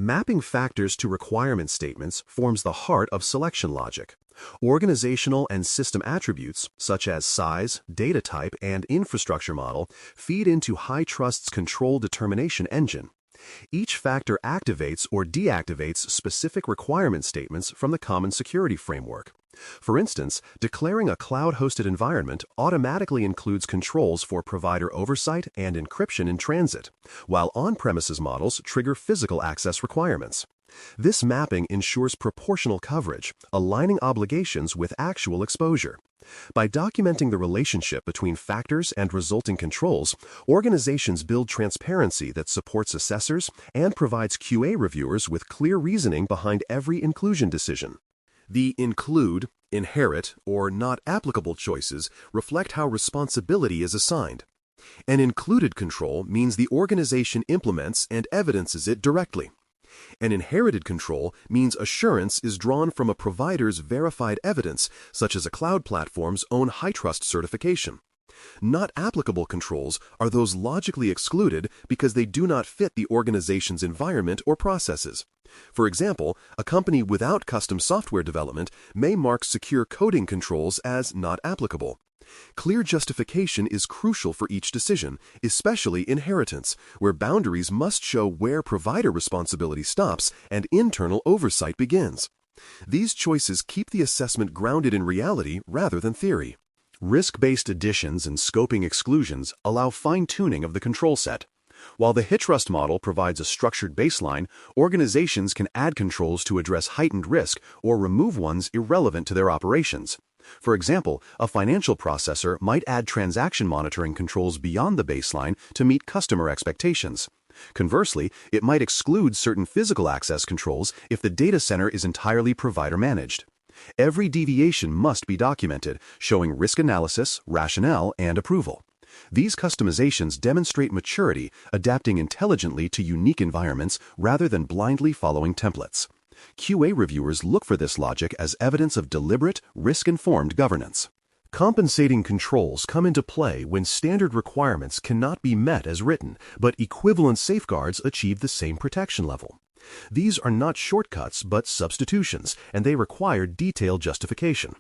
Mapping factors to requirement statements forms the heart of selection logic. Organizational and system attributes, such as size, data type, and infrastructure model, feed into HITRUST's control determination engine. Each factor activates or deactivates specific requirement statements from the Common Security Framework. For instance, declaring a cloud-hosted environment automatically includes controls for provider oversight and encryption in transit, while on-premises models trigger physical access requirements. This mapping ensures proportional coverage, aligning obligations with actual exposure. By documenting the relationship between factors and resulting controls, organizations build transparency that supports assessors and provides QA reviewers with clear reasoning behind every inclusion decision. The include, inherit, or not applicable choices reflect how responsibility is assigned. An included control means the organization implements and evidences it directly. An inherited control means assurance is drawn from a provider's verified evidence, such as a cloud platform's own HITRUST certification. Not applicable controls are those logically excluded because they do not fit the organization's environment or processes. For example, a company without custom software development may mark secure coding controls as not applicable. Clear justification is crucial for each decision, especially inheritance, where boundaries must show where provider responsibility stops and internal oversight begins. These choices keep the assessment grounded in reality rather than theory. Risk-based additions and scoping exclusions allow fine-tuning of the control set. While the HITRUST model provides a structured baseline, organizations can add controls to address heightened risk or remove ones irrelevant to their operations. For example, a financial processor might add transaction monitoring controls beyond the baseline to meet customer expectations. Conversely, it might exclude certain physical access controls if the data center is entirely provider-managed. Every deviation must be documented, showing risk analysis, rationale, and approval. These customizations demonstrate maturity, adapting intelligently to unique environments rather than blindly following templates. QA reviewers look for this logic as evidence of deliberate, risk-informed governance. Compensating controls come into play when standard requirements cannot be met as written, but equivalent safeguards achieve the same protection level. These are not shortcuts but substitutions, and they require detailed justification.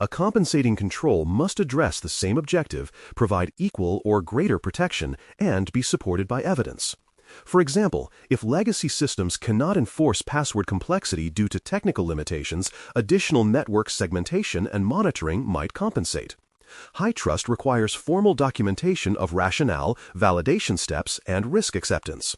A compensating control must address the same objective, provide equal or greater protection, and be supported by evidence. For example, if legacy systems cannot enforce password complexity due to technical limitations, additional network segmentation and monitoring might compensate. HITRUST requires formal documentation of rationale, validation steps, and risk acceptance.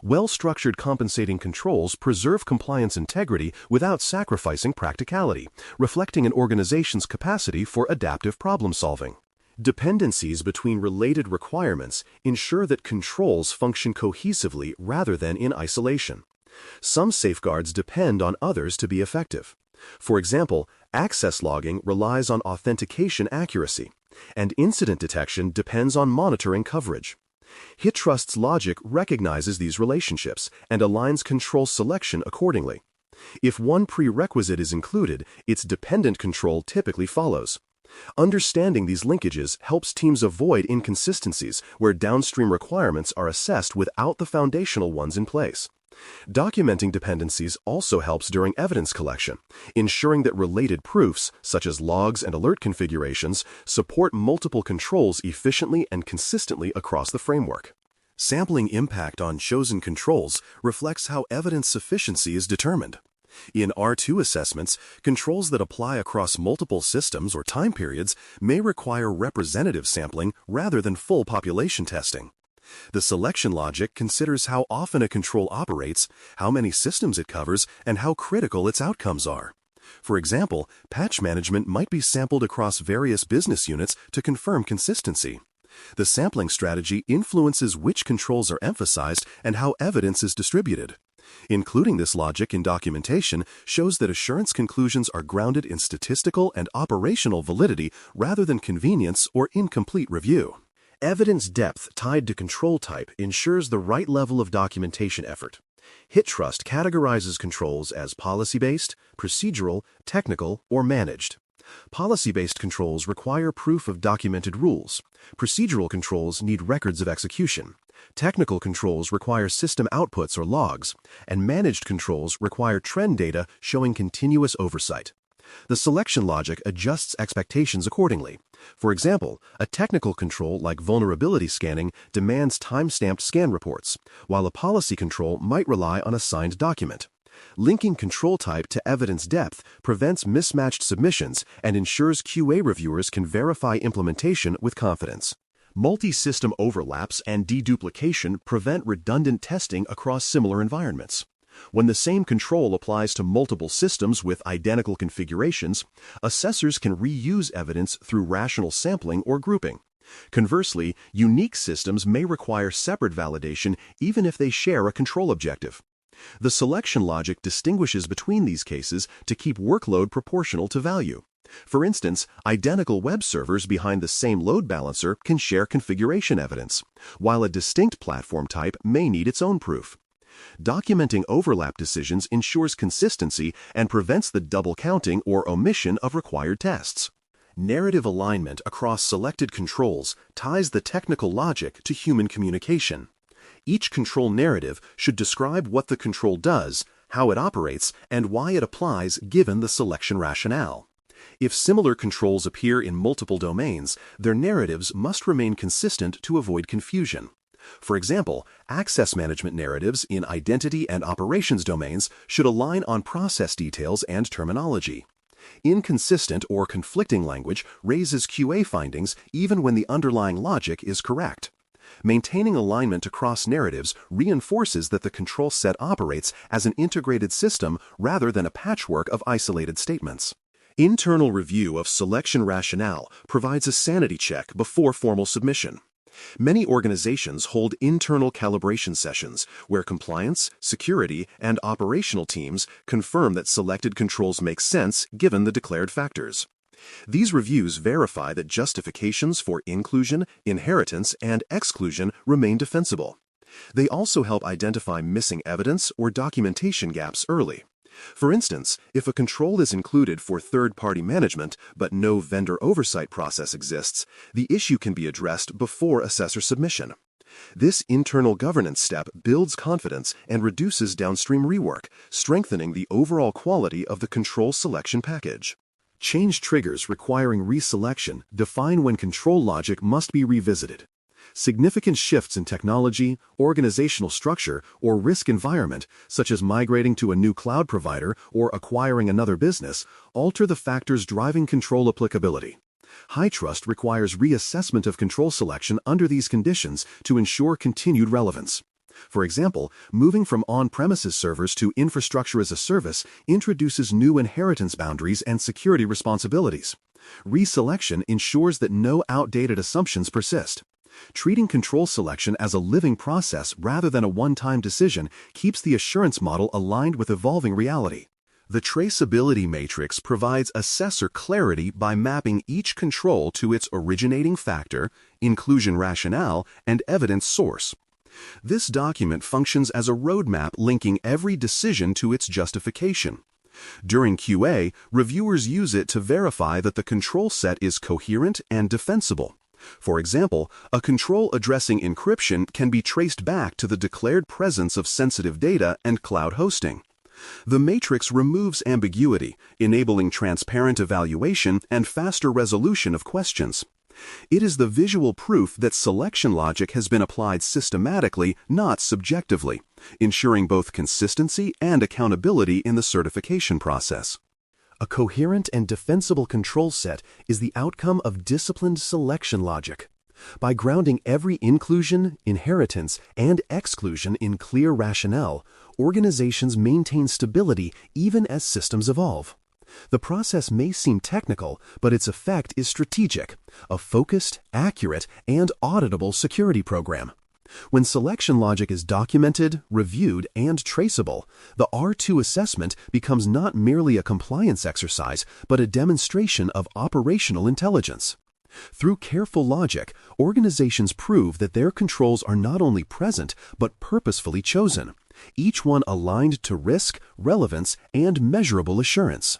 Well-structured compensating controls preserve compliance integrity without sacrificing practicality, reflecting an organization's capacity for adaptive problem-solving. Dependencies between related requirements ensure that controls function cohesively rather than in isolation. Some safeguards depend on others to be effective. For example, access logging relies on authentication accuracy, and incident detection depends on monitoring coverage. HITRUST's logic recognizes these relationships and aligns control selection accordingly. If one prerequisite is included, its dependent control typically follows. Understanding these linkages helps teams avoid inconsistencies where downstream requirements are assessed without the foundational ones in place. Documenting dependencies also helps during evidence collection, ensuring that related proofs, such as logs and alert configurations, support multiple controls efficiently and consistently across the framework. Sampling impact on chosen controls reflects how evidence sufficiency is determined. In R2 assessments, controls that apply across multiple systems or time periods may require representative sampling rather than full population testing. The selection logic considers how often a control operates, how many systems it covers, and how critical its outcomes are. For example, patch management might be sampled across various business units to confirm consistency. The sampling strategy influences which controls are emphasized and how evidence is distributed. Including this logic in documentation shows that assurance conclusions are grounded in statistical and operational validity rather than convenience or incomplete review. Evidence depth tied to control type ensures the right level of documentation effort. HITRUST categorizes controls as policy-based, procedural, technical, or managed. Policy-based controls require proof of documented rules. Procedural controls need records of execution. Technical controls require system outputs or logs, and managed controls require trend data showing continuous oversight. The selection logic adjusts expectations accordingly. For example, a technical control like vulnerability scanning demands time-stamped scan reports, while a policy control might rely on a signed document. Linking control type to evidence depth prevents mismatched submissions and ensures QA reviewers can verify implementation with confidence. Multi-system overlaps and deduplication prevent redundant testing across similar environments. When the same control applies to multiple systems with identical configurations, assessors can reuse evidence through rational sampling or grouping. Conversely, unique systems may require separate validation even if they share a control objective. The selection logic distinguishes between these cases to keep workload proportional to value. For instance, identical web servers behind the same load balancer can share configuration evidence, while a distinct platform type may need its own proof. Documenting overlap decisions ensures consistency and prevents the double counting or omission of required tests. Narrative alignment across selected controls ties the technical logic to human communication. Each control narrative should describe what the control does, how it operates, and why it applies given the selection rationale. If similar controls appear in multiple domains, their narratives must remain consistent to avoid confusion. For example, access management narratives in identity and operations domains should align on process details and terminology. Inconsistent or conflicting language raises QA findings even when the underlying logic is correct. Maintaining alignment across narratives reinforces that the control set operates as an integrated system rather than a patchwork of isolated statements. Internal review of selection rationale provides a sanity check before formal submission. Many organizations hold internal calibration sessions where compliance, security, and operational teams confirm that selected controls make sense given the declared factors. These reviews verify that justifications for inclusion, inheritance, and exclusion remain defensible. They also help identify missing evidence or documentation gaps early. For instance, if a control is included for third-party management but no vendor oversight process exists, the issue can be addressed before assessor submission. This internal governance step builds confidence and reduces downstream rework, strengthening the overall quality of the control selection package. Change triggers requiring reselection define when control logic must be revisited. Significant shifts in technology, organizational structure, or risk environment, such as migrating to a new cloud provider or acquiring another business, alter the factors driving control applicability. HITRUST requires reassessment of control selection under these conditions to ensure continued relevance. For example, moving from on-premises servers to infrastructure as a service introduces new inheritance boundaries and security responsibilities. Reselection ensures that no outdated assumptions persist. Treating control selection as a living process rather than a one-time decision keeps the assurance model aligned with evolving reality. The traceability matrix provides assessor clarity by mapping each control to its originating factor, inclusion rationale, and evidence source. This document functions as a roadmap linking every decision to its justification. During QA, reviewers use it to verify that the control set is coherent and defensible. For example, a control addressing encryption can be traced back to the declared presence of sensitive data and cloud hosting. The matrix removes ambiguity, enabling transparent evaluation and faster resolution of questions. It is the visual proof that selection logic has been applied systematically, not subjectively, ensuring both consistency and accountability in the certification process. A coherent and defensible control set is the outcome of disciplined selection logic. By grounding every inclusion, inheritance, and exclusion in clear rationale, organizations maintain stability even as systems evolve. The process may seem technical, but its effect is strategic, a focused, accurate, and auditable security program. When selection logic is documented, reviewed, and traceable, the R2 assessment becomes not merely a compliance exercise, but a demonstration of operational intelligence. Through careful logic, organizations prove that their controls are not only present, but purposefully chosen, each one aligned to risk, relevance, and measurable assurance.